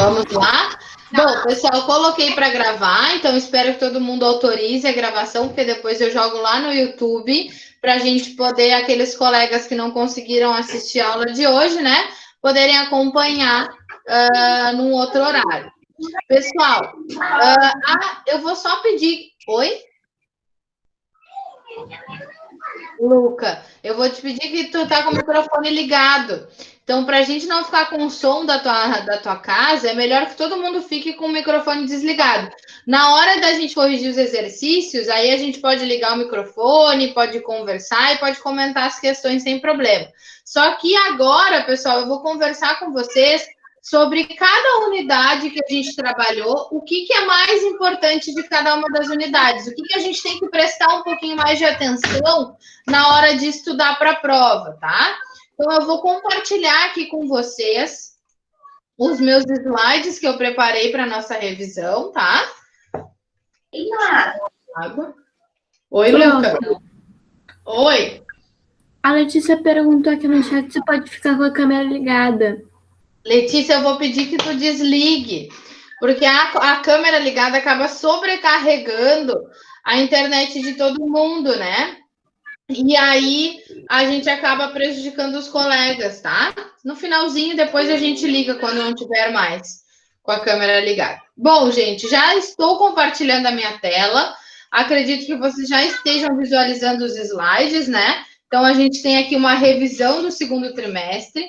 Vamos lá? Bom, pessoal, eu coloquei para gravar, então espero que todo mundo autorize a gravação, porque depois eu jogo lá no YouTube para a gente poder, aqueles colegas que não conseguiram assistir a aula de hoje, né, poderem acompanhar num outro horário. Pessoal, eu vou só pedir. Oi? Luca, eu vou te pedir que tu tá com o microfone ligado. Então, para a gente não ficar com o som da tua casa, é melhor que todo mundo fique com o microfone desligado. Na hora da gente corrigir os exercícios, aí a gente pode ligar o microfone, pode conversar e pode comentar as questões sem problema. Só que agora, pessoal, eu vou conversar com vocês sobre cada unidade que a gente trabalhou, o que é mais importante de cada uma das unidades, o que a gente tem que prestar um pouquinho mais de atenção na hora de estudar para a prova, tá? Então, eu vou compartilhar aqui com vocês os meus slides que eu preparei para a nossa revisão, tá? Água. Oi, Luca. Oi. A Letícia perguntou aqui no chat se pode ficar com a câmera ligada. Letícia, eu vou pedir que tu desligue, porque a câmera ligada acaba sobrecarregando a internet de todo mundo, né? E aí a gente acaba prejudicando os colegas, tá? No finalzinho, depois a gente liga quando não tiver mais com a câmera ligada. Bom, gente, já estou compartilhando a minha tela. Acredito que vocês já estejam visualizando os slides, né? Então, a gente tem aqui uma revisão do segundo trimestre.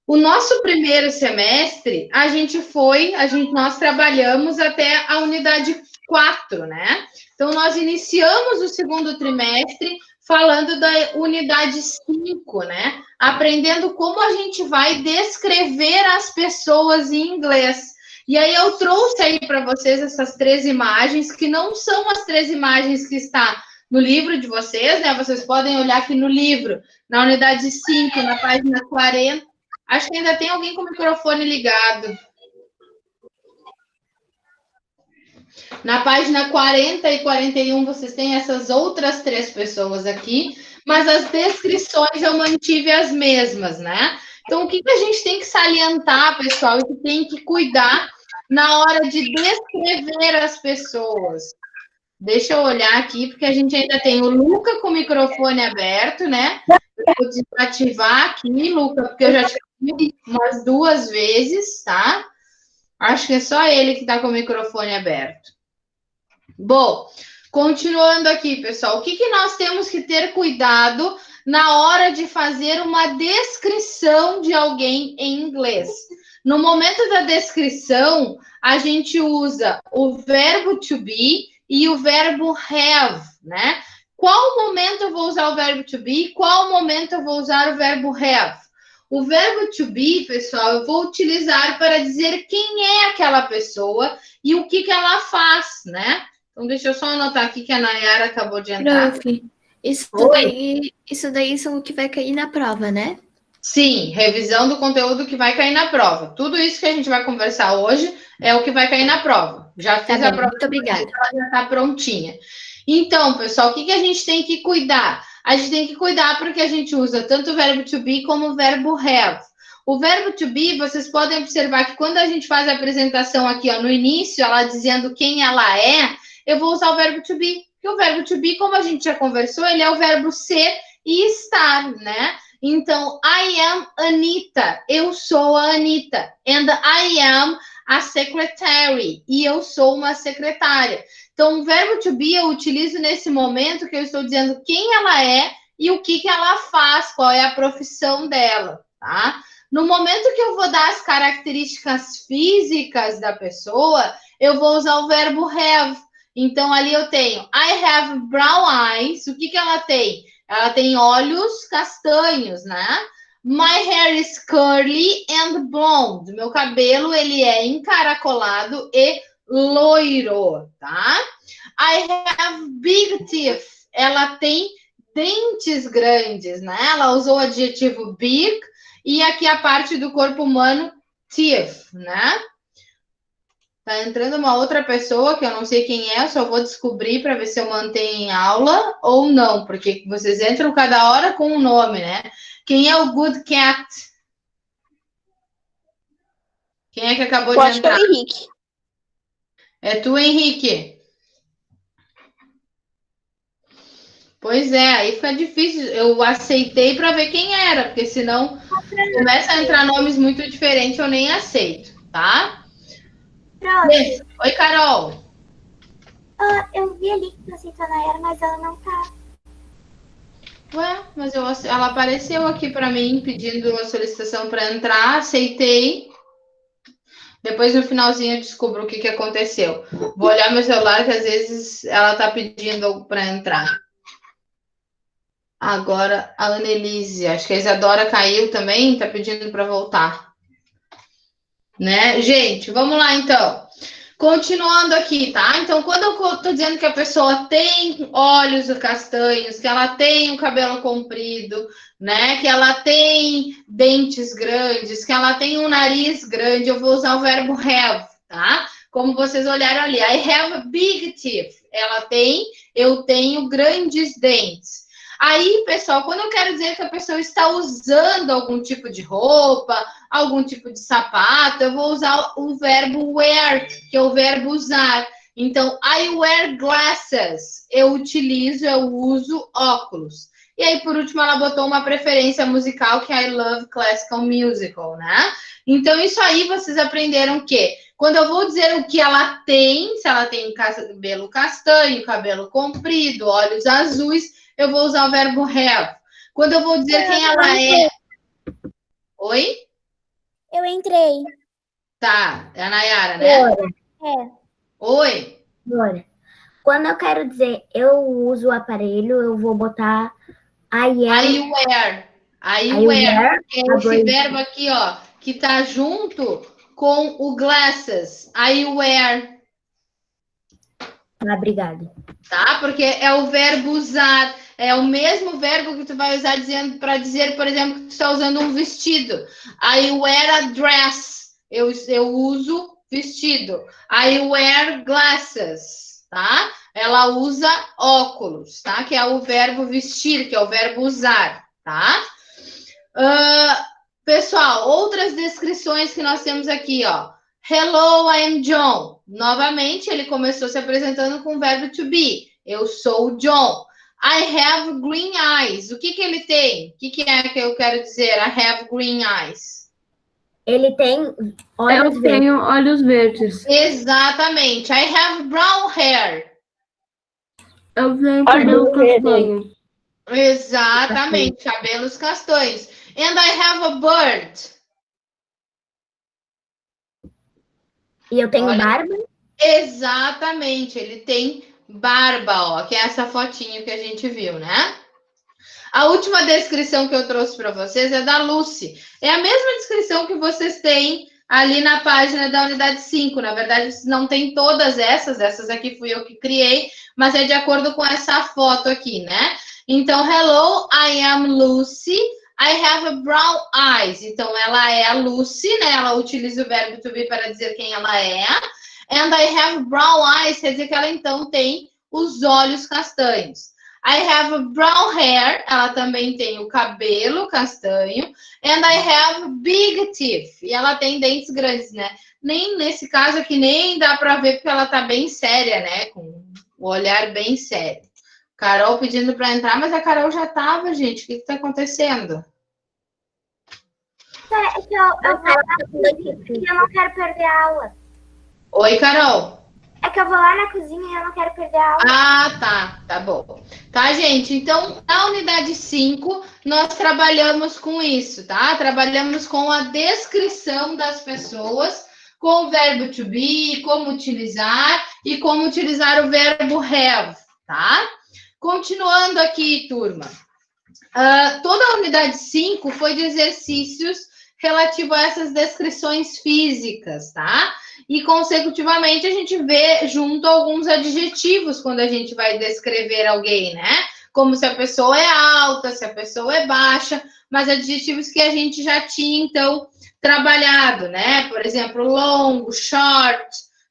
O nosso primeiro semestre, nós trabalhamos até a unidade 4, né? Então, nós iniciamos o segundo trimestre falando da unidade 5, né? Aprendendo como a gente vai descrever as pessoas em inglês. E aí eu trouxe aí para vocês essas 3 imagens, que não são as 3 imagens que está no livro de vocês, né? Vocês podem olhar aqui no livro, na unidade 5, na página 40. Acho que ainda tem alguém com o microfone ligado. Na página 40 e 41, vocês têm essas outras 3 pessoas aqui, mas as descrições eu mantive as mesmas, né? Então, o que a gente tem que salientar, pessoal, e que tem que cuidar na hora de descrever as pessoas? Deixa eu olhar aqui, porque a gente ainda tem o Luca com o microfone aberto, né? Eu vou desativar aqui, Luca, porque eu já te vi umas 2 vezes, tá? Acho que é só ele que está com o microfone aberto. Bom, continuando aqui, pessoal, o que nós temos que ter cuidado na hora de fazer uma descrição de alguém em inglês? No momento da descrição, a gente usa o verbo to be e o verbo have, né? Qual momento eu vou usar o verbo to be? Qual momento eu vou usar o verbo have? O verbo to be, pessoal, eu vou utilizar para dizer quem é aquela pessoa e o que ela faz, né? Então, deixa eu só anotar aqui que a Nayara acabou de entrar. Prof, isso daí são o que vai cair na prova, né? Sim, revisão do conteúdo que vai cair na prova. Tudo isso que a gente vai conversar hoje é o que vai cair na prova. Já fiz a prova. Muito obrigada. Ela já está prontinha. Então, pessoal, o que a gente tem que cuidar? A gente tem que cuidar porque a gente usa tanto o verbo to be como o verbo have. O verbo to be, vocês podem observar que quando a gente faz a apresentação aqui, ó, no início, ela dizendo quem ela é, eu vou usar o verbo to be. Porque o verbo to be, como a gente já conversou, ele é o verbo ser e estar, né? Então, I am Anita. Eu sou a Anita. And I am a secretary. E eu sou uma secretária. Então, o verbo to be eu utilizo nesse momento que eu estou dizendo quem ela é e o que ela faz, qual é a profissão dela, tá? No momento que eu vou dar as características físicas da pessoa, eu vou usar o verbo have. Então, ali eu tenho I have brown eyes. O que ela tem? Ela tem olhos castanhos, né? My hair is curly and blonde. Meu cabelo, ele é encaracolado e loiro, tá? I have big teeth. Ela tem dentes grandes, né? Ela usou o adjetivo big e aqui a parte do corpo humano, teeth, né? Tá entrando uma outra pessoa que eu não sei quem é, eu só vou descobrir para ver se eu mantenho em aula ou não, porque vocês entram cada hora com um nome, né? Quem é o Good Cat? Quem é que acabou Eu de acho que é entrar? o Henrique. É tu, Henrique? Pois é, aí fica difícil. Eu aceitei para ver quem era, porque senão começa a entrar nomes muito diferentes, eu nem aceito, tá? Prof, Oi, Carol. eu vi ali que tu aceitou a Nayara, mas ela não tá. Ué, mas ela apareceu aqui para mim pedindo uma solicitação para entrar, aceitei. Depois no finalzinho eu descubro o que aconteceu. Vou olhar meu celular que às vezes ela tá pedindo para entrar. Agora a Annelise, acho que a Isadora caiu também, tá pedindo para voltar. Né? Gente, vamos lá então. Continuando aqui, tá? Então, quando eu tô dizendo que a pessoa tem olhos castanhos, que ela tem um cabelo comprido, né? Que ela tem dentes grandes, que ela tem um nariz grande, eu vou usar o verbo have, tá? Como vocês olharam ali, I have big teeth. Eu tenho grandes dentes. Aí, pessoal, quando eu quero dizer que a pessoa está usando algum tipo de roupa, algum tipo de sapato, eu vou usar o verbo wear, que é o verbo usar. Então, I wear glasses. Eu uso óculos. E aí, por último, ela botou uma preferência musical, que é I love classical musical, né? Então, isso aí vocês aprenderam o quê? Quando eu vou dizer o que ela tem, se ela tem cabelo castanho, cabelo comprido, olhos azuis, eu vou usar o verbo have. Quando eu vou dizer quem ela é... Oi? Eu entrei. Tá, é a Nayara, né? É. Oi? Agora, quando eu quero dizer eu uso o aparelho, eu vou botar I am. I wear. I I wear. wear Que é a esse bracelet. verbo aqui, ó, que tá junto com o glasses. I wear. Ah, obrigada. Tá? Porque é o verbo usar. É o mesmo verbo que tu vai usar para dizer, por exemplo, que tu está usando um vestido. I wear a dress. Eu uso vestido. I wear glasses, tá? Ela usa óculos, tá? Que é o verbo vestir, que é o verbo usar, tá? Pessoal, outras descrições que nós temos aqui, ó. Hello, I am John. Novamente, ele começou se apresentando com o verbo to be. Eu sou o John. I have green eyes. O que ele tem? O que é que eu quero dizer? I have green eyes. Ele tem olhos Eu verdes. tenho olhos verdes. Exatamente. I have brown hair. Eu tenho Olha, cabelo verde. castanho. Exatamente. Cabelos castanhos. And I have a bird. E eu tenho Olha. barba. Exatamente. Ele tem barba, ó. Que é essa fotinho que a gente viu, né? A última descrição que eu trouxe para vocês é da Lucy. É a mesma descrição que vocês têm ali na página da unidade 5. Na verdade, não tem todas essas aqui fui eu que criei, mas é de acordo com essa foto aqui, né? Então, hello, I am Lucy. I have brown eyes. Então, ela é a Lucy, né? Ela utiliza o verbo to be para dizer quem ela é. And I have brown eyes, quer dizer que ela então tem os olhos castanhos. I have brown hair, ela também tem o cabelo castanho. And I have big teeth, e ela tem dentes grandes, né? Nem nesse caso aqui, nem dá para ver, porque ela tá bem séria, né? Com o olhar bem sério. Carol pedindo para entrar, mas a Carol já tava, gente. O que tá acontecendo? É que eu vou lá na cozinha e eu não quero perder a aula. Oi, Carol. É que eu vou lá na cozinha e eu não quero perder a aula. Ah, tá. Tá bom. Tá, gente? Então, na unidade 5, nós trabalhamos com isso, tá? Trabalhamos com a descrição das pessoas, com o verbo to be, como utilizar e como utilizar o verbo have, tá? Continuando aqui, turma. Toda a unidade 5 foi de exercícios relativo a essas descrições físicas, tá? E, consecutivamente, a gente vê junto alguns adjetivos quando a gente vai descrever alguém, né? Como se a pessoa é alta, se a pessoa é baixa, mas adjetivos que a gente já tinha, então, trabalhado, né? Por exemplo, longo, short,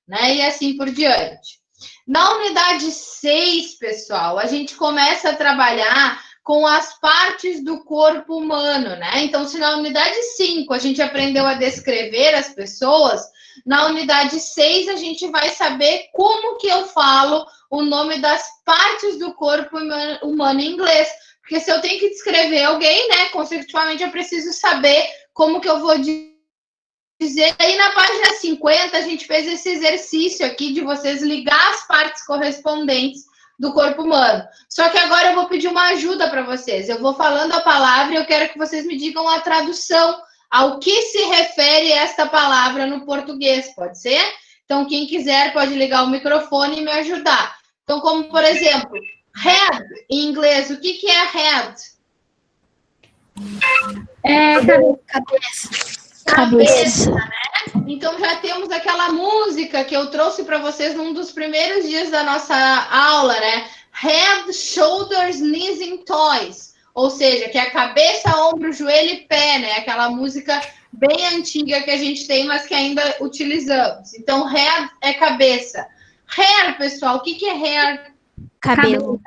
né? E assim por diante. Na unidade 6, pessoal, a gente começa a trabalhar com as partes do corpo humano, né? Então, se na unidade 5 a gente aprendeu a descrever as pessoas, na unidade 6 a gente vai saber como que eu falo o nome das partes do corpo humano em inglês. Porque se eu tenho que descrever alguém, né, consecutivamente eu preciso saber como que eu vou dizer. Aí na página 50 a gente fez esse exercício aqui de vocês ligar as partes correspondentes do corpo humano. Só que agora eu vou pedir uma ajuda para vocês. Eu vou falando a palavra e eu quero que vocês me digam a tradução ao que se refere esta palavra no português, pode ser? Então, quem quiser pode ligar o microfone e me ajudar. Então, como, por exemplo, head, em inglês, o que é head? Cabeça, né? Então, já temos aquela música que eu trouxe para vocês num dos primeiros dias da nossa aula, né? Head, shoulders, knees and toes. Ou seja, que é cabeça, ombro, joelho e pé, né? Aquela música bem antiga que a gente tem, mas que ainda utilizamos. Então, head é cabeça. Hair, pessoal, o que é hair? Cabelo,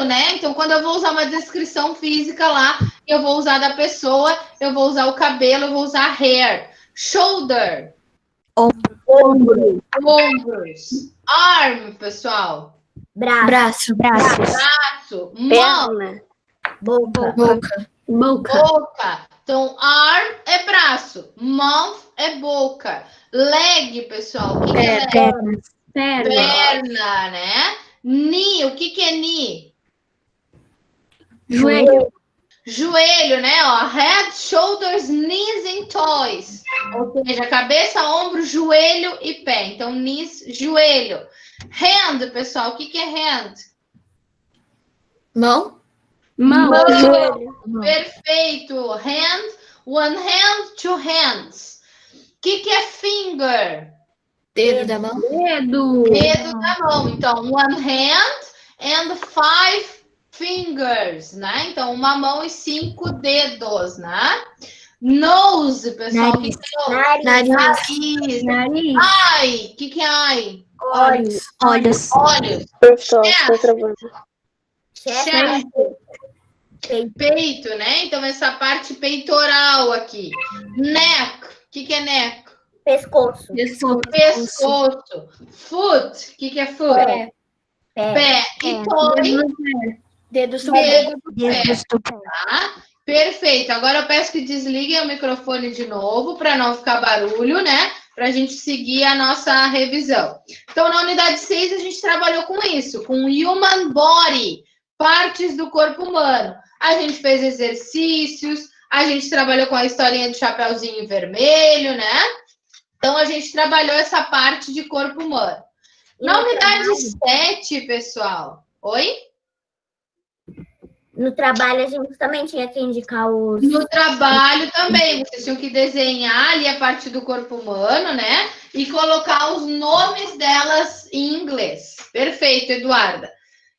né? Então, quando eu vou usar uma descrição física lá, eu vou usar da pessoa, eu vou usar o cabelo, eu vou usar hair. Shoulder. Ombros. Arm, pessoal. Braço. Mão. Boca. Então, arm é braço, mouth é boca. Leg, pessoal, o que é leg? Perna, né? Knee, o que é knee? Joelho, né? Ó, head, shoulders, knees and toes. Ou seja, cabeça, ombro, joelho e pé. Então, knees, joelho. Hand, pessoal, o que é hand? Mão. Joelho. Perfeito. Hand, one hand, two hands. O que é finger? Dedo da mão. Dedo da mão. Então, one hand and 5 fingers, né? Então, uma mão e 5 dedos, né? Nose, pessoal. Nariz. Nariz. Eye. O que é eye? Olhos. Pessoal, estou travando. Chest. Peito, né? Então, essa parte peitoral aqui. Neck. O que é neck? Pescoço. Foot. O que é foot? Pé. E toe. Dedos do pé. Dedo. Tá? Perfeito. Agora eu peço que desliguem o microfone de novo para não ficar barulho, né? Para a gente seguir a nossa revisão. Então, na unidade 6, a gente trabalhou com isso, com human body, partes do corpo humano. A gente fez exercícios, a gente trabalhou com a historinha do Chapeuzinho Vermelho, né? Então, a gente trabalhou essa parte de corpo humano. Na unidade 7, pessoal. Oi? No trabalho, a gente também tinha que indicar os... No trabalho também. Vocês tinham que desenhar ali a parte do corpo humano, né? E colocar os nomes delas em inglês. Perfeito, Eduarda.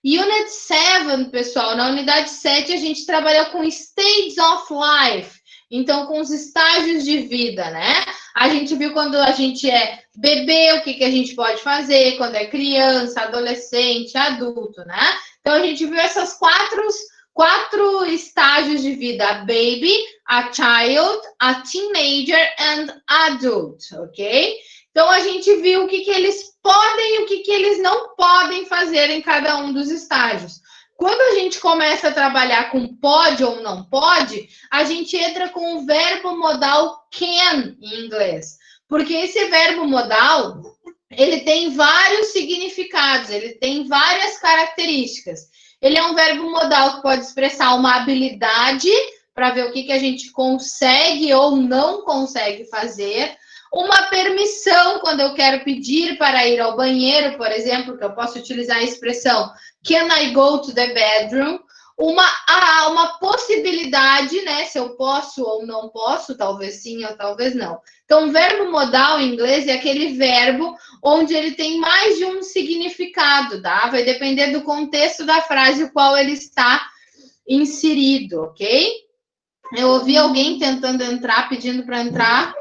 Unit 7, pessoal. Na unidade 7, a gente trabalhou com Stages of Life. Então, com os estágios de vida, né? A gente viu quando a gente é bebê, o que a gente pode fazer, quando é criança, adolescente, adulto, né? Então, a gente viu essas quatro estágios de vida: a baby, a child, a teenager and adult, ok? Então, a gente viu o que eles podem e o que eles não podem fazer em cada um dos estágios. Quando a gente começa a trabalhar com pode ou não pode, a gente entra com o verbo modal can em inglês. Porque esse verbo modal, ele tem vários significados, ele tem várias características. Ele é um verbo modal que pode expressar uma habilidade para ver o que a gente consegue ou não consegue fazer. Uma permissão, quando eu quero pedir para ir ao banheiro, por exemplo, que eu posso utilizar a expressão can I go to the bedroom? Uma possibilidade, né? Se eu posso ou não posso, talvez sim ou talvez não. Então, verbo modal em inglês é aquele verbo onde ele tem mais de um significado, tá? Vai depender do contexto da frase o qual ele está inserido, ok? Eu ouvi alguém tentando entrar, pedindo para entrar.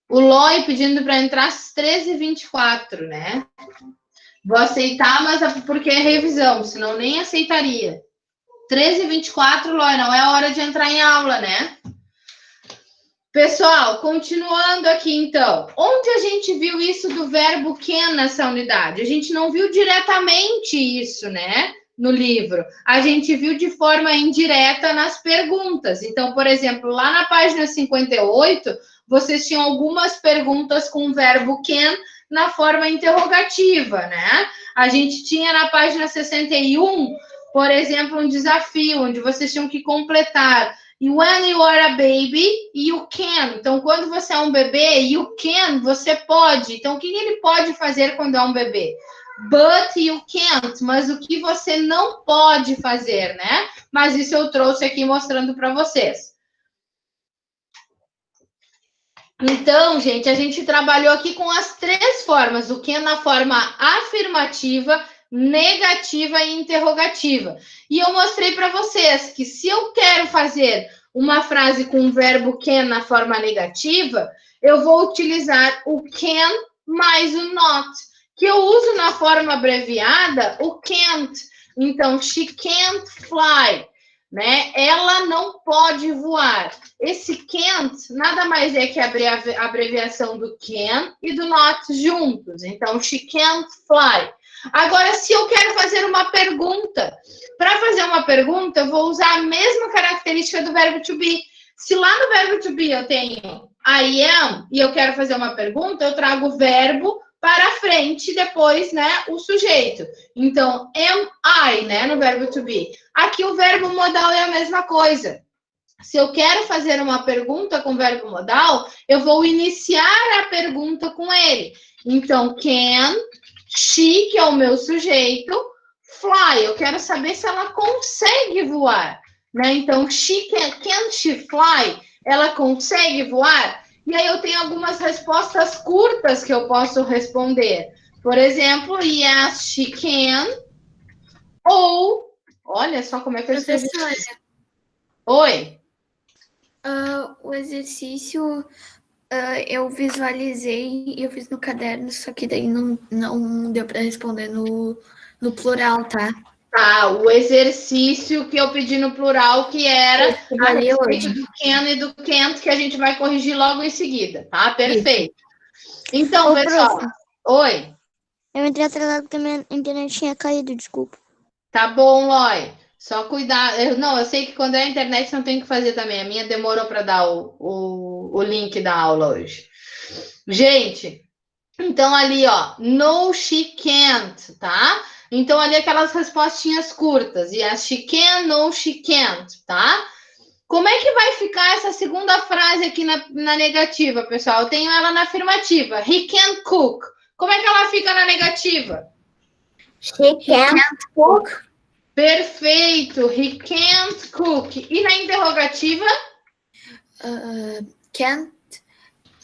O Loi pedindo para entrar às 13h24, né? Vou aceitar, mas é porque é revisão, senão nem aceitaria. 13h24, Lói, não é hora de entrar em aula, né? Pessoal, continuando aqui, então. Onde a gente viu isso do verbo can nessa unidade? A gente não viu diretamente isso, né? No livro. A gente viu de forma indireta nas perguntas. Então, por exemplo, lá na página 58, vocês tinham algumas perguntas com o verbo can na forma interrogativa, né? A gente tinha na página 61, por exemplo, um desafio, onde vocês tinham que completar. When you are a baby, you can. Então, quando você é um bebê, you can, você pode. Então, o que ele pode fazer quando é um bebê? But you can't. Mas o que você não pode fazer, né? Mas isso eu trouxe aqui mostrando para vocês. Então, gente, a gente trabalhou aqui com as 3 formas. O can na forma afirmativa, negativa e interrogativa. E eu mostrei para vocês que se eu quero fazer uma frase com o verbo can na forma negativa, eu vou utilizar o can mais o not, que eu uso na forma abreviada o can't. Então, she can't fly, né? Ela não pode voar. Esse can't nada mais é que a abreviação do can e do not juntos. Então, she can't fly. Agora, se eu quero fazer uma pergunta, para fazer uma pergunta, eu vou usar a mesma característica do verbo to be. Se lá no verbo to be eu tenho I am e eu quero fazer uma pergunta, eu trago o verbo para frente, depois, né, o sujeito. Então, am I, né, no verbo to be. Aqui o verbo modal é a mesma coisa. Se eu quero fazer uma pergunta com verbo modal, eu vou iniciar a pergunta com ele. Então, can she, que é o meu sujeito, fly. Eu quero saber se ela consegue voar, né? Então, can she fly? Ela consegue voar? E aí eu tenho algumas respostas curtas que eu posso responder. Por exemplo, yes, she can. Ou, olha só como é que eu escrevi. Professora, Oi. o exercício eu visualizei e eu fiz no caderno, só que daí não deu para responder no plural, tá? Tá, o exercício que eu pedi no plural, que era a respeito do can e do can't, que a gente vai corrigir logo em seguida, tá? Perfeito. Então, pessoal... Oi. Eu entrei atrasado porque minha internet tinha caído, desculpa. Tá bom, Loi. Só cuidar. Eu sei que quando é a internet não tem o que fazer também. A minha demorou para dar o link da aula hoje. Gente, então ali, ó, no, she can't, tá? Então ali aquelas respostinhas curtas. Yes, she can, no, she can't, tá? Como é que vai ficar essa segunda frase aqui na negativa, pessoal? Eu tenho ela na afirmativa. He can't cook. Como é que ela fica na negativa? She can't cook. Perfeito. He can't cook. E na interrogativa? Can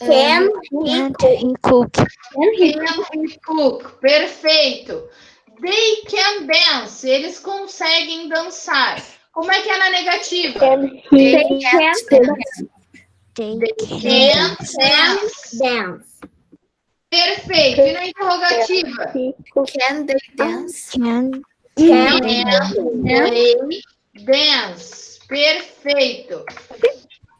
he cook? Can he cook. Perfeito. They can dance. Eles conseguem dançar. Como é que é na negativa? They can't dance. They can't dance. Perfeito. E na interrogativa? they dance? Can they dance? Perfeito.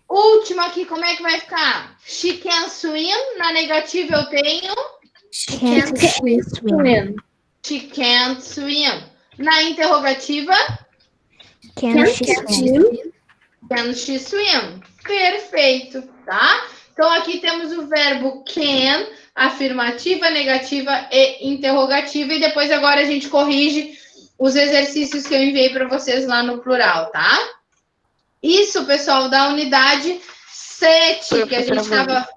Última aqui, como é que vai ficar? She can swim. Na negativa eu tenho? She can't swim. She can't swim. Na interrogativa? Can she swim? Can she swim? Perfeito, tá? Então aqui temos o verbo can, afirmativa, negativa e interrogativa. E depois agora a gente corrige os exercícios que eu enviei para vocês lá no plural, tá? Isso, pessoal, da unidade 7, que a gente estava...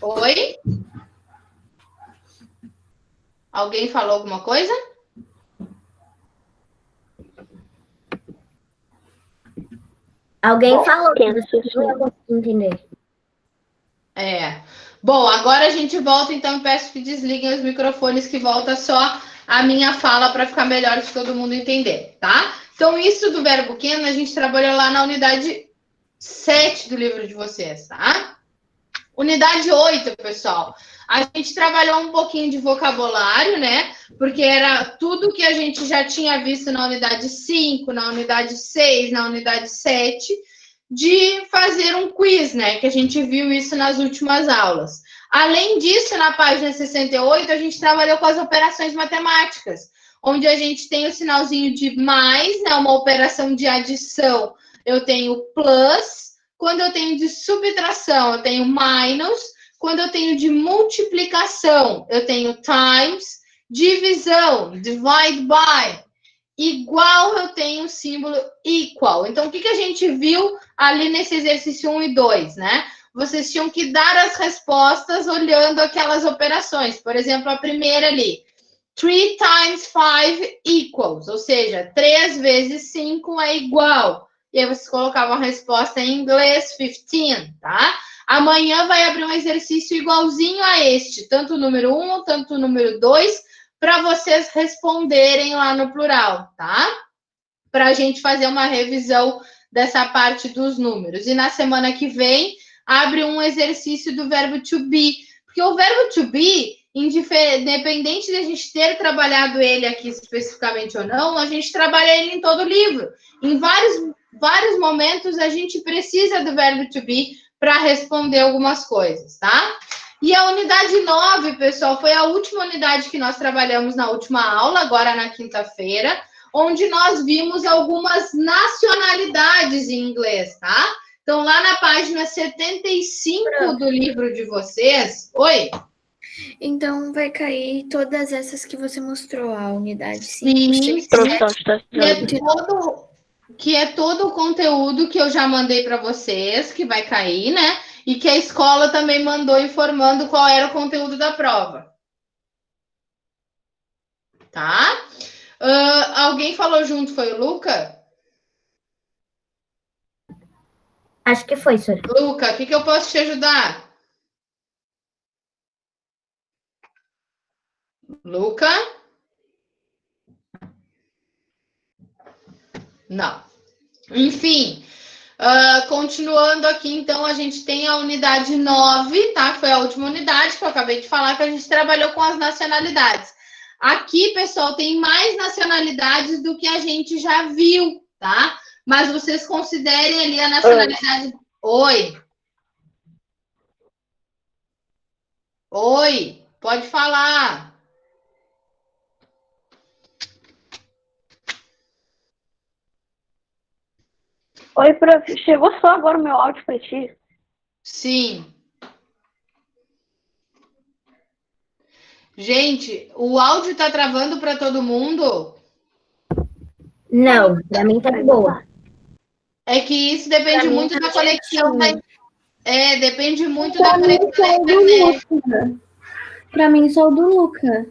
Oi? Alguém falou alguma coisa? Alguém falou que eu não consegui entender. Bom, agora a gente volta, então eu peço que desliguem os microfones, que volta só a minha fala para ficar melhor de todo mundo entender, tá? Então, isso do verbo can, a gente trabalhou lá na unidade 7 do livro de vocês, tá? Unidade 8, pessoal. A gente trabalhou um pouquinho de vocabulário, né? Porque era tudo que a gente já tinha visto na unidade 5, na unidade 6, na unidade 7, de fazer um quiz, né? Que a gente viu isso nas últimas aulas. Além disso, na página 68, a gente trabalhou com as operações matemáticas, onde a gente tem o sinalzinho de mais, né? Uma operação de adição, eu tenho plus. Quando eu tenho de subtração, eu tenho minus. Quando eu tenho de multiplicação, eu tenho times. Divisão, divide by. Igual, eu tenho o símbolo equal. Então, o que a gente viu ali nesse exercício 1 e 2, né? Vocês tinham que dar as respostas olhando aquelas operações. Por exemplo, a primeira ali. 3 times 5 equals. Ou seja, 3 vezes 5 é igual. E aí vocês colocavam a resposta em inglês, 15, tá? Amanhã vai abrir um exercício igualzinho a este, tanto o número 1, tanto o número 2, para vocês responderem lá no plural, tá? Para a gente fazer uma revisão dessa parte dos números. E na semana que vem, abre um exercício do verbo to be, porque o verbo to be, independente de a gente ter trabalhado ele aqui especificamente ou não, a gente trabalha ele em todo o livro. Em vários momentos, a gente precisa do verbo to be para responder algumas coisas, tá? E a unidade 9, pessoal, foi a última unidade que nós trabalhamos na última aula, agora na quinta-feira, onde nós vimos algumas nacionalidades em inglês, tá? Então, lá na página 75 do livro de vocês... Oi? Então, vai cair todas essas que você mostrou, a unidade 5, Sim, 6, Professor, 7. está que é todo o conteúdo que eu já mandei para vocês, que vai cair, né? E que a escola também mandou informando qual era o conteúdo da prova. Tá? Alguém falou junto, foi o Luca? Acho que foi, senhor. Luca, o que eu posso te ajudar? Luca? Não. Enfim, continuando aqui, então, a gente tem a unidade 9, tá? Que foi a última unidade que eu acabei de falar, que a gente trabalhou com as nacionalidades. Aqui, pessoal, tem mais nacionalidades do que a gente já viu, tá? Mas vocês considerem ali a nacionalidade... Oi. Oi, pode falar. Oi, prof. Chegou só agora o meu áudio para ti. Sim. Gente, o áudio tá travando para todo mundo? Não, pra mim tá de boa. É que isso depende Pra mim muito tá da conexão da... certinho. depende muito da conexão da internet. Pra mim, só o do Luca.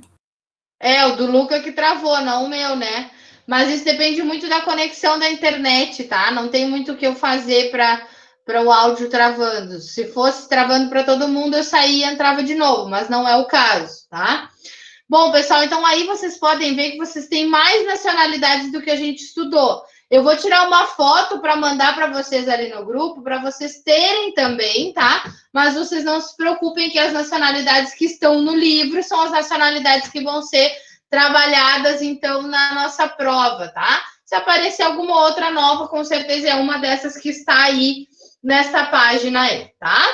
O do Luca que travou, não o meu, né? Mas isso depende muito da conexão da internet, tá? Não tem muito o que eu fazer para o áudio travando. Se fosse travando para todo mundo, eu saía e entrava de novo, mas não é o caso, tá? Bom, pessoal, então aí vocês podem ver que vocês têm mais nacionalidades do que a gente estudou. Eu vou tirar uma foto para mandar para vocês ali no grupo, para vocês terem também, tá? Mas vocês não se preocupem que as nacionalidades que estão no livro são as nacionalidades que vão ser trabalhadas, então, na nossa prova, tá? Se aparecer alguma outra nova, com certeza é uma dessas que está aí nessa página aí, tá?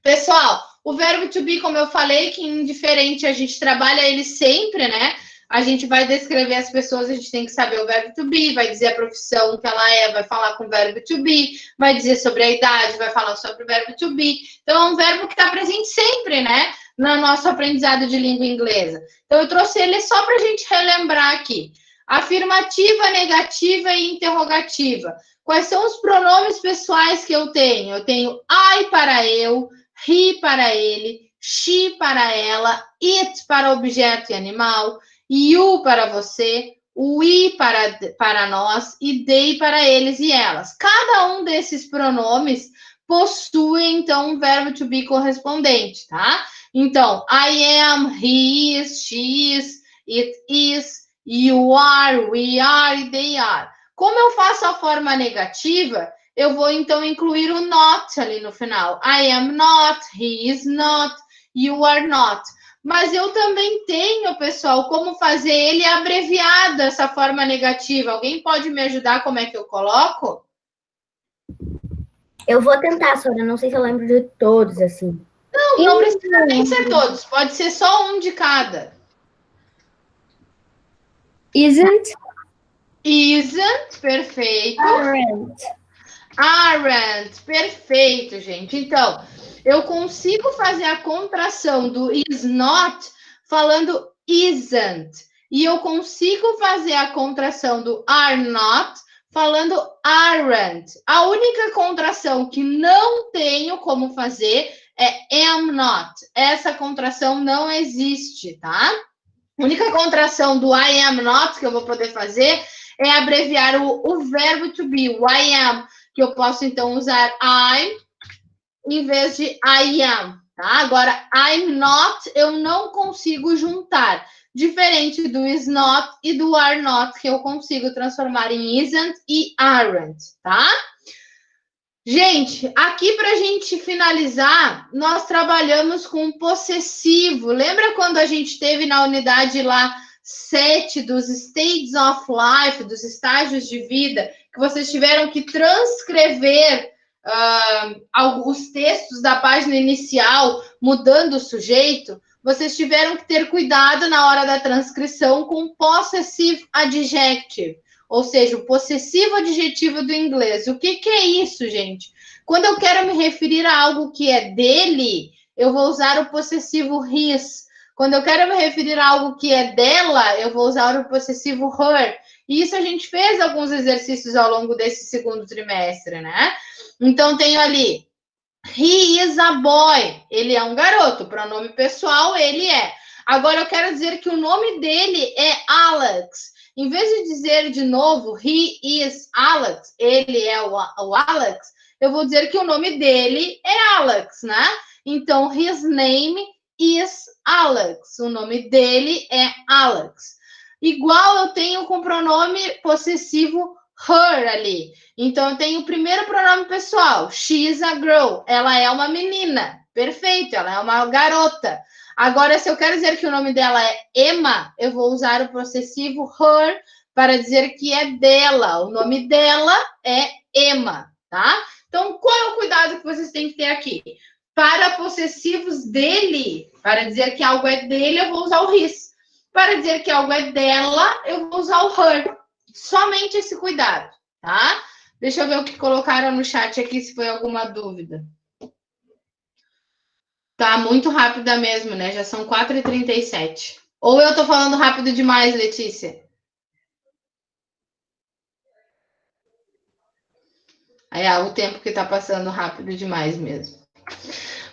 Pessoal, o verbo to be, como eu falei, que indiferente a gente trabalha ele sempre, né? A gente vai descrever as pessoas, a gente tem que saber o verbo to be, vai dizer a profissão que ela é, vai falar com o verbo to be, vai dizer sobre a idade, vai falar sobre o verbo to be. Então, é um verbo que está presente sempre, né? No nosso aprendizado de língua inglesa. Então, eu trouxe ele só para a gente relembrar aqui. Afirmativa, negativa e interrogativa. Quais são os pronomes pessoais que eu tenho? Eu tenho I para eu, he para ele, she para ela, it para objeto e animal, you para você, we para nós e they para eles e elas. Cada um desses pronomes possui, então, um verbo to be correspondente, tá? Então, I am, he is, she is, it is, you are, we are e they are. Como eu faço a forma negativa, eu vou então incluir o not ali no final. I am not, he is not, you are not. Mas eu também tenho, pessoal, como fazer ele abreviado, essa forma negativa. Alguém pode me ajudar como é que eu coloco? Eu vou tentar, Sora. Não sei se eu lembro de todos, assim. Não precisa nem ser todos. Pode ser só um de cada. Isn't. Isn't, perfeito. Aren't, perfeito, gente. Então, eu consigo fazer a contração do is not falando isn't. E eu consigo fazer a contração do are not falando aren't. A única contração que não tenho como fazer é am not. Essa contração não existe, tá? A única contração do I am not que eu vou poder fazer é abreviar o verbo to be, o I am, que eu posso então usar I'm em vez de I am, tá? Agora, I'm not eu não consigo juntar, diferente do is not e do are not, que eu consigo transformar em isn't e aren't, tá? Gente, aqui para a gente finalizar, nós trabalhamos com possessivo. Lembra quando a gente teve na unidade lá 7 dos stages of life, dos estágios de vida, que vocês tiveram que transcrever os textos da página inicial, mudando o sujeito? Vocês tiveram que ter cuidado na hora da transcrição com possessive adjective. Ou seja, o possessivo adjetivo do inglês. O que é isso, gente? Quando eu quero me referir a algo que é dele, eu vou usar o possessivo his. Quando eu quero me referir a algo que é dela, eu vou usar o possessivo her. E isso a gente fez alguns exercícios ao longo desse segundo trimestre, né? Então, tenho ali, he is a boy. Ele é um garoto. Pronome pessoal, ele é. Agora, eu quero dizer que o nome dele é Alex. Em vez de dizer de novo, he is Alex, ele é o Alex, eu vou dizer que o nome dele é Alex, né? Então, his name is Alex. O nome dele é Alex. Igual eu tenho com o pronome possessivo her ali. Então, eu tenho o primeiro pronome pessoal, she is a girl. Ela é uma menina. Perfeito, ela é uma garota. Agora, se eu quero dizer que o nome dela é Emma, eu vou usar o possessivo her para dizer que é dela. O nome dela é Emma, tá? Então, qual é o cuidado que vocês têm que ter aqui? Para possessivos dele, para dizer que algo é dele, eu vou usar o his. Para dizer que algo é dela, eu vou usar o her. Somente esse cuidado, tá? Deixa eu ver o que colocaram no chat aqui, se foi alguma dúvida. Tá muito rápida mesmo, né? Já são 4h37. Ou eu tô falando rápido demais, Letícia? O tempo que tá passando rápido demais mesmo.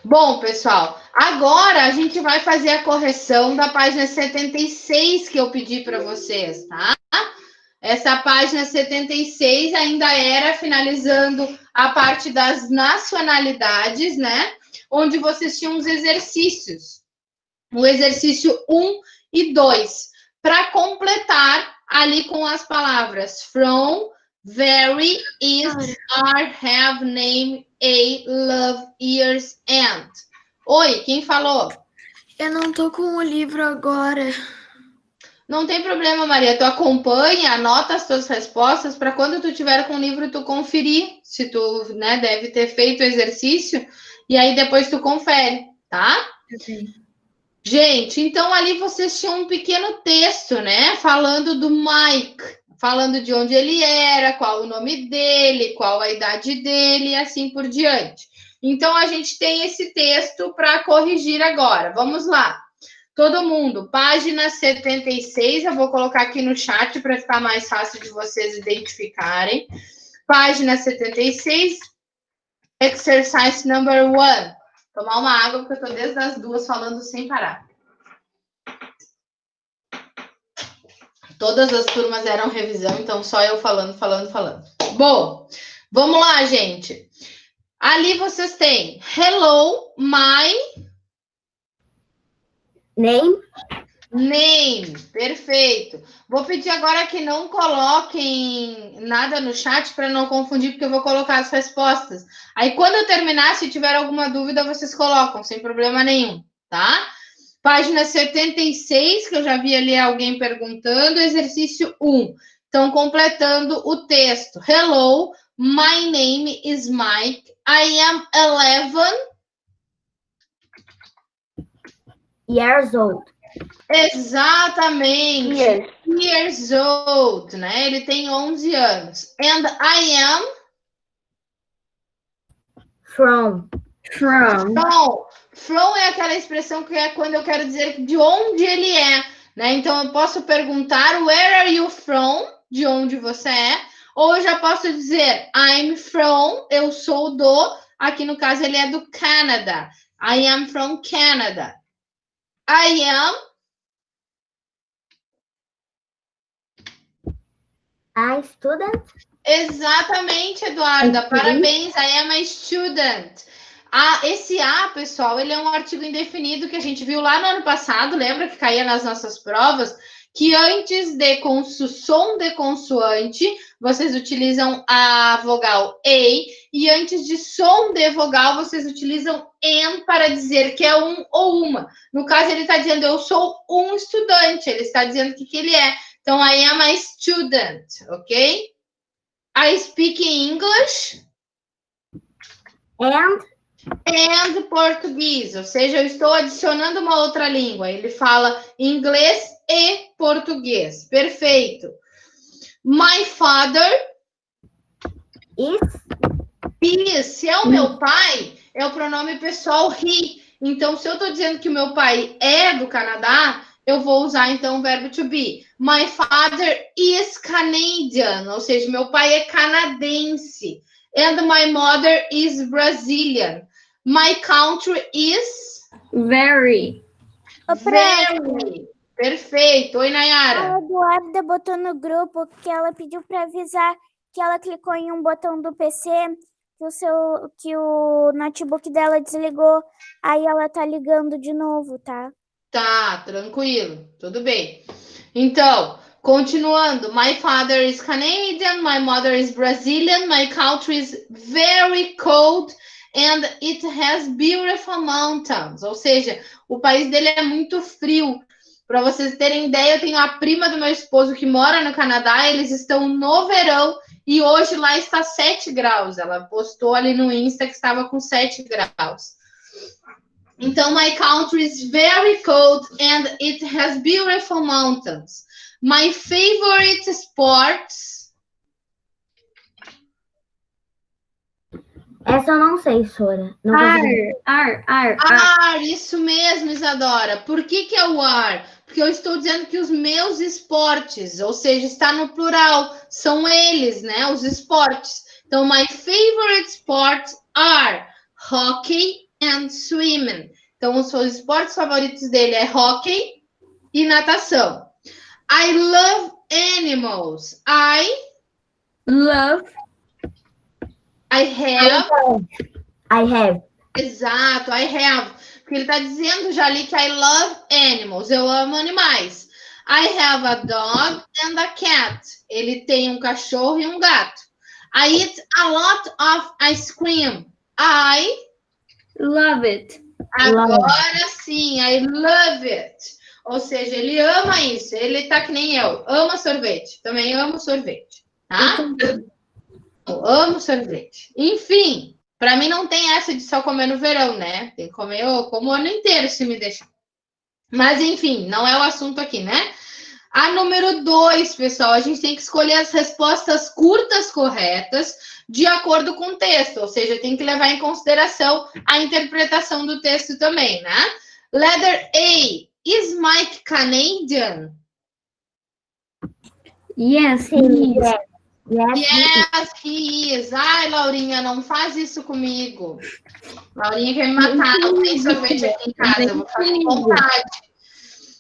Bom, pessoal, agora a gente vai fazer a correção da página 76 que eu pedi para vocês, tá? Essa página 76 ainda era finalizando a parte das nacionalidades, né? Onde vocês tinham os exercícios. O exercício 1 e 2. Para completar ali com as palavras from, very, is, are, have, name, a, love, years, and. Oi, quem falou? Eu não tô com o livro agora. Não tem problema, Maria. Tu acompanha, anota as tuas respostas para quando tu tiver com o livro tu conferir se tu, né, deve ter feito o exercício e aí depois tu confere, tá? Okay. Gente, então ali vocês tinham um pequeno texto, né, falando do Mike, falando de onde ele era, qual o nome dele, qual a idade dele e assim por diante. Então a gente tem esse texto para corrigir agora. Vamos lá. Todo mundo, página 76, eu vou colocar aqui no chat para ficar mais fácil de vocês identificarem. Página 76, exercise number 1. Tomar uma água, porque eu estou desde as 2 falando sem parar. Todas as turmas eram revisão, então só eu falando. Bom, vamos lá, gente. Ali vocês têm hello, my... Name. Name, perfeito. Vou pedir agora que não coloquem nada no chat para não confundir, porque eu vou colocar as respostas. Aí, quando eu terminar, se tiver alguma dúvida, vocês colocam, sem problema nenhum, tá? Página 76, que eu já vi ali alguém perguntando, exercício 1. Então, completando o texto. Hello, my name is Mike. I am 11 Years old. Exatamente. Years old, né? Ele tem 11 anos. And I am From. From é aquela expressão que é quando eu quero dizer de onde ele é, né? Então eu posso perguntar where are you from? De onde você é? Ou eu já posso dizer I'm from, eu sou do, aqui no caso ele é do Canadá. I am from Canada. I am A student. Exatamente, Eduarda. Parabéns. I am a student. Esse A, pessoal, ele é um artigo indefinido que a gente viu lá no ano passado. Lembra que caía nas nossas provas? Que antes de som de consoante, vocês utilizam a vogal A. E antes de som de vogal, vocês utilizam an para dizer que é um ou uma. No caso, ele está dizendo eu sou um estudante. Ele está dizendo o que ele é. Então, I am a student, ok? I speak English and português, ou seja, eu estou adicionando uma outra língua. Ele fala inglês e português. Perfeito. My father is. Se é o meu pai, é o pronome pessoal he. Então, se eu estou dizendo que o meu pai é do Canadá, eu vou usar, então, o verbo to be. My father is Canadian, ou seja, meu pai é canadense. And my mother is Brazilian. My country is... Very. Very. Perfeito. Oi, Nayara. A Eduarda botou no grupo que ela pediu para avisar que ela clicou em um botão do PC, que o notebook dela desligou. Aí ela tá ligando de novo, tá? Tá, tranquilo, tudo bem. Então, continuando. My father is Canadian, my mother is Brazilian, my country is very cold and it has beautiful mountains. Ou seja, o país dele é muito frio. Para vocês terem ideia, eu tenho a prima do meu esposo que mora no Canadá, eles estão no verão e hoje lá está 7 graus. Ela postou ali no Insta que estava com 7 graus. Então, my country is very cold and it has beautiful mountains. My favorite sports... Essa eu não sei, Sora. Não Ar, isso mesmo, Isadora. Por que é o ar? Porque eu estou dizendo que os meus esportes, ou seja, está no plural, são eles, né? Os esportes. Então, my favorite sports are hockey and swimming. Então, os seus esportes favoritos dele é hockey e natação. I love animals. I have. Exato, I have. Porque ele está dizendo já ali que I love animals. Eu amo animais. I have a dog and a cat. Ele tem um cachorro e um gato. I eat a lot of ice cream. I love it. Agora sim, I love it. Ou seja, ele ama isso. Ele tá que nem eu. Ama sorvete. Também amo sorvete. Tá? Eu amo sorvete. Enfim, para mim não tem essa de só comer no verão, né? Tem que comer, eu como o ano inteiro se me deixar. Mas enfim, não é o assunto aqui, né? A número 2, pessoal, a gente tem que escolher as respostas curtas corretas de acordo com o texto, ou seja, tem que levar em consideração a interpretação do texto também, né? Letter A, is Mike Canadian? Yes, he is. Yes, he is. Ai, Laurinha, não faz isso comigo. Laurinha quer me matar, não tem sorvete aqui em casa, eu vou fazer com vontade.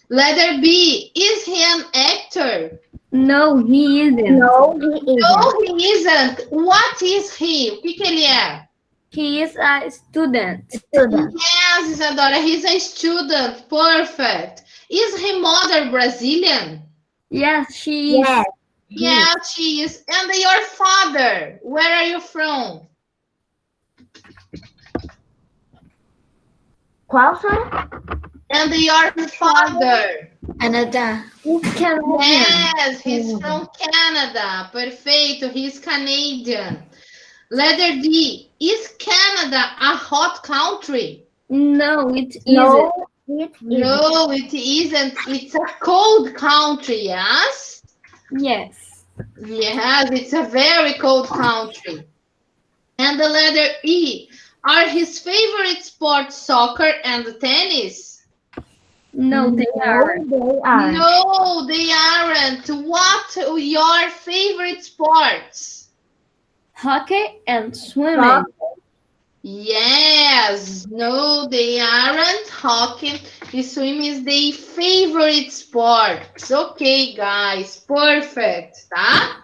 Letter B, is he an actor? No, he isn't. No, he isn't. What is he? O que ele é? He is a student. Yes, Isadora, he's a student. Perfect. Is her mother Brazilian? Yes, she is. Yes. Yeah, she is. And your father, where are you from? Qual, senhora? And your father? Canadá. He's Canadian. Yes, he's from Canada. Perfeito, he's Canadian. Letter D. Is Canada a hot country? No, it isn't. No, it isn't. No, it isn't. It's a cold country, yes? Yes. Yes, it's a very cold country. And the letter E. Are his favorite sports soccer and tennis? No, they are. No, they are. No, they aren't. What are your favorite sports? Hockey and swimming. Soccer. Yes. No, they aren't. Hockey and swim is their favorite sports. Ok, guys. Perfect, tá?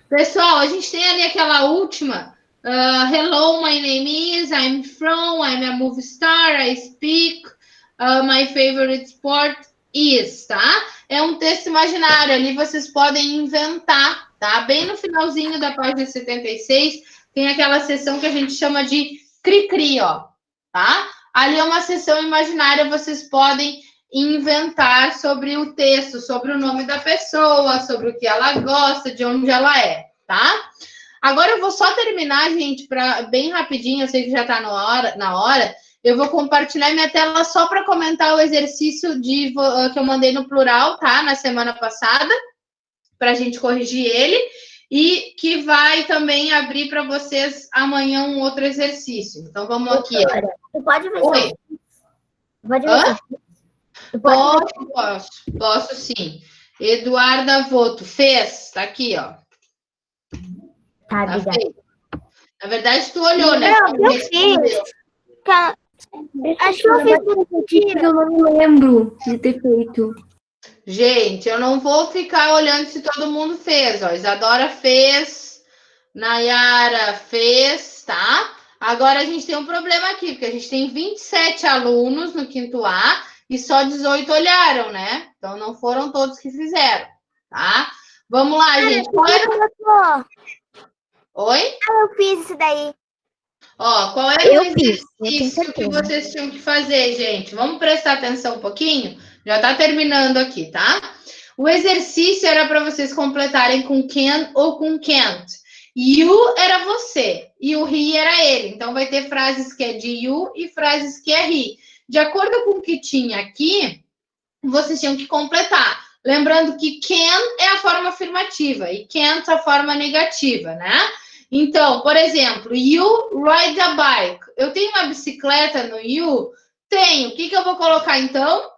Pessoal, a gente tem ali aquela última. Hello, my name is, I'm from, I'm a movie star, I speak, my favorite sport is, tá? É um texto imaginário, ali vocês podem inventar, tá? Bem no finalzinho da página 76, tem aquela seção que a gente chama de cri-cri, ó, tá? Ali é uma seção imaginária, vocês podem inventar sobre o texto, sobre o nome da pessoa, sobre o que ela gosta, de onde ela é, tá? Agora eu vou só terminar, gente, bem rapidinho, eu sei que já está na hora, eu vou compartilhar minha tela só para comentar o exercício que eu mandei no plural, tá? Na semana passada, para a gente corrigir ele, e que vai também abrir para vocês amanhã um outro exercício. Então, vamos aqui. Você pode ver Oi. se eu... Pode ver se eu... Posso sim. Eduarda Voto, fez, tá aqui, ó. Tá, Tá obrigada. feito. Na verdade, tu olhou, né? Não, Tu eu respondeu. Acho que eu fiz tudo contigo. Eu não me lembro de ter feito. Gente, eu não vou ficar olhando se todo mundo fez, ó. Isadora fez, Nayara fez, tá? Agora a gente tem um problema aqui, porque a gente tem 27 alunos no quinto A e só 18 olharam, né? Então não foram todos que fizeram, tá? Vamos lá, gente. Qual era... Oi? Eu fiz isso daí. Ó, qual era o Eu fiz, eu tenho exercício que certeza. vocês tinham que fazer, gente? Vamos prestar atenção um pouquinho? Já tá terminando aqui, tá? O exercício era para vocês completarem com can ou com can't. You era você e o he era ele. Então, vai ter frases que é de you e frases que é he. De acordo com o que tinha aqui, vocês tinham que completar. Lembrando que can é a forma afirmativa e can't a forma negativa, né? Então, por exemplo, you ride a bike. Eu tenho uma bicicleta no you? Tenho. O que eu vou colocar, então?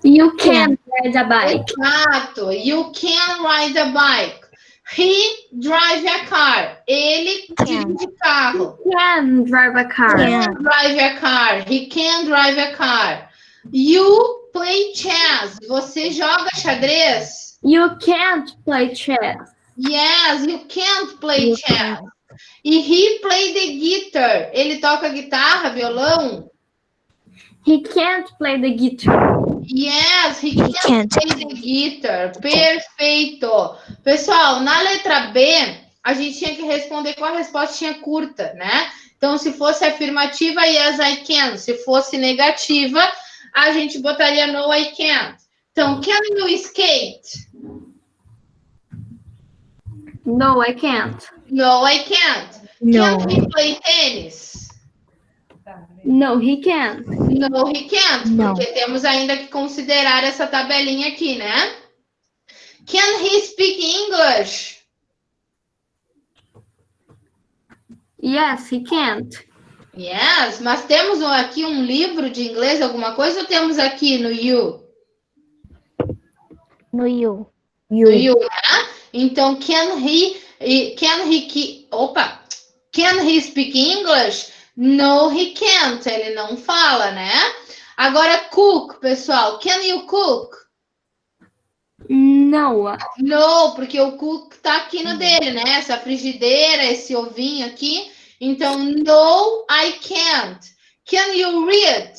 You can ride a bike. Exato. You can ride a bike. He drive a car. Ele dirige carro. Can drive a car. Can drive a car. He can drive a car. You play chess. Você joga xadrez? You can't play chess. Yes, you can't play chess. E he play the guitar. Ele toca guitarra, violão? He can't play the guitar. Yes, he can't play the guitar. Perfeito. Pessoal, na letra B, a gente tinha que responder com a respostinha curta, né? Então, se fosse afirmativa, yes, I can. Se fosse negativa, a gente botaria no, I can't. Então, can you skate? No, I can't. No, I can't. No. Can he play tennis? No, he can't. No, he can't. Não. Porque temos ainda que considerar essa tabelinha aqui, né? Can he speak English? Yes, he can't. Yes, mas temos aqui um livro de inglês, alguma coisa, ou temos aqui no you? No you. No you, né? Então, can he speak English? No, he can't. Ele não fala, né? Agora, cook, pessoal. Can you cook? No. No, porque o cook tá aqui no dele, né? Essa frigideira, esse ovinho aqui. Então, no, I can't. Can you read?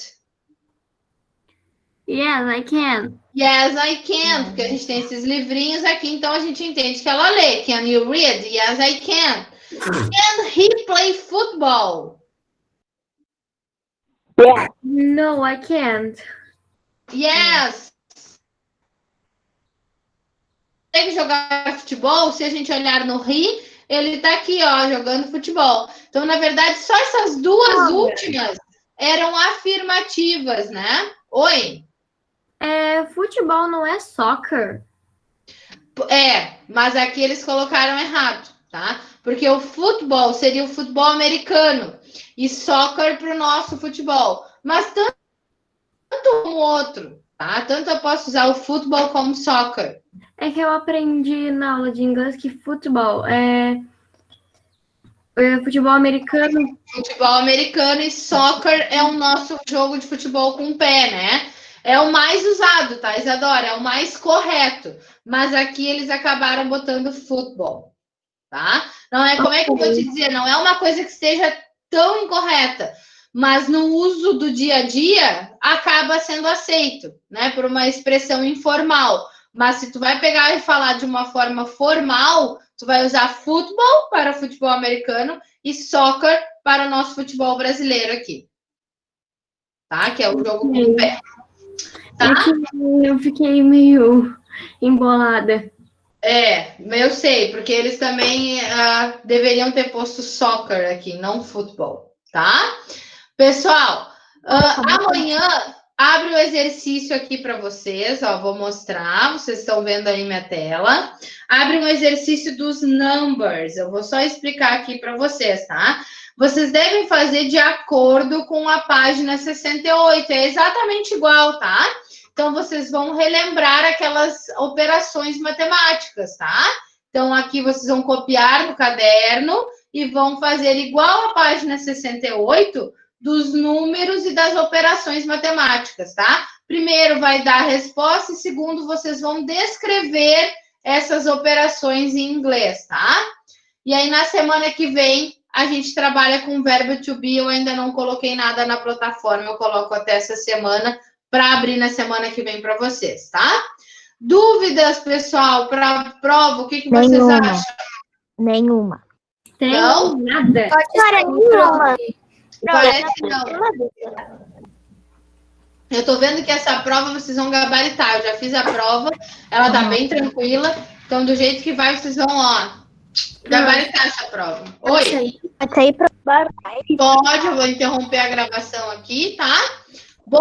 Yes, I can. Yes, I can, porque a gente tem esses livrinhos aqui, então a gente entende que ela lê. Can you read? Yes, I can. Can he play football? Yeah. No, I can't. Yes. Tem que jogar futebol? Se a gente olhar no he, ele tá aqui, ó, jogando futebol. Então, na verdade, só essas duas últimas eram afirmativas, né? Oi? Futebol não é soccer. Mas aqui eles colocaram errado, tá? Porque o futebol seria o futebol americano e soccer para o nosso futebol. Mas tanto um outro, tá? Tanto eu posso usar o futebol como soccer. É que eu aprendi na aula de inglês que futebol é futebol americano. Futebol americano e soccer é o nosso jogo de futebol com o pé, né? É o mais usado, tá, Isadora? É o mais correto. Mas aqui eles acabaram botando futebol, tá? Não é, como é que eu vou te dizer? Não é uma coisa que esteja tão incorreta, mas no uso do dia a dia acaba sendo aceito, né? Por uma expressão informal. Mas se tu vai pegar e falar de uma forma formal, tu vai usar futebol para o futebol americano e soccer para o nosso futebol brasileiro aqui. Tá? Que é o jogo com o pé. Tá? Eu fiquei meio embolada. Eu sei, porque eles também deveriam ter posto soccer aqui, não futebol, tá? Pessoal, amanhã abre o exercício aqui para vocês, ó, vou mostrar, vocês estão vendo aí minha tela. Abre um exercício dos numbers, eu vou só explicar aqui para vocês, tá? Vocês devem fazer de acordo com a página 68, é exatamente igual, tá? Então, vocês vão relembrar aquelas operações matemáticas, tá? Então, aqui vocês vão copiar no caderno e vão fazer igual a página 68 dos números e das operações matemáticas, tá? Primeiro vai dar a resposta e segundo vocês vão descrever essas operações em inglês, tá? E aí, na semana que vem, a gente trabalha com o verbo to be. Eu ainda não coloquei nada na plataforma, eu coloco até essa semana para abrir na semana que vem para vocês, tá? Dúvidas, pessoal, para a prova, o que vocês acham? Nenhuma. Tem Não? nada. Parece não. Eu tô vendo que essa prova vocês vão gabaritar. Eu já fiz a prova, ela tá bem tranquila. Então, do jeito que vai, vocês vão, ó, gabaritar essa prova. Oi? Pode sair pro bar. Pode, eu vou interromper a gravação aqui, tá?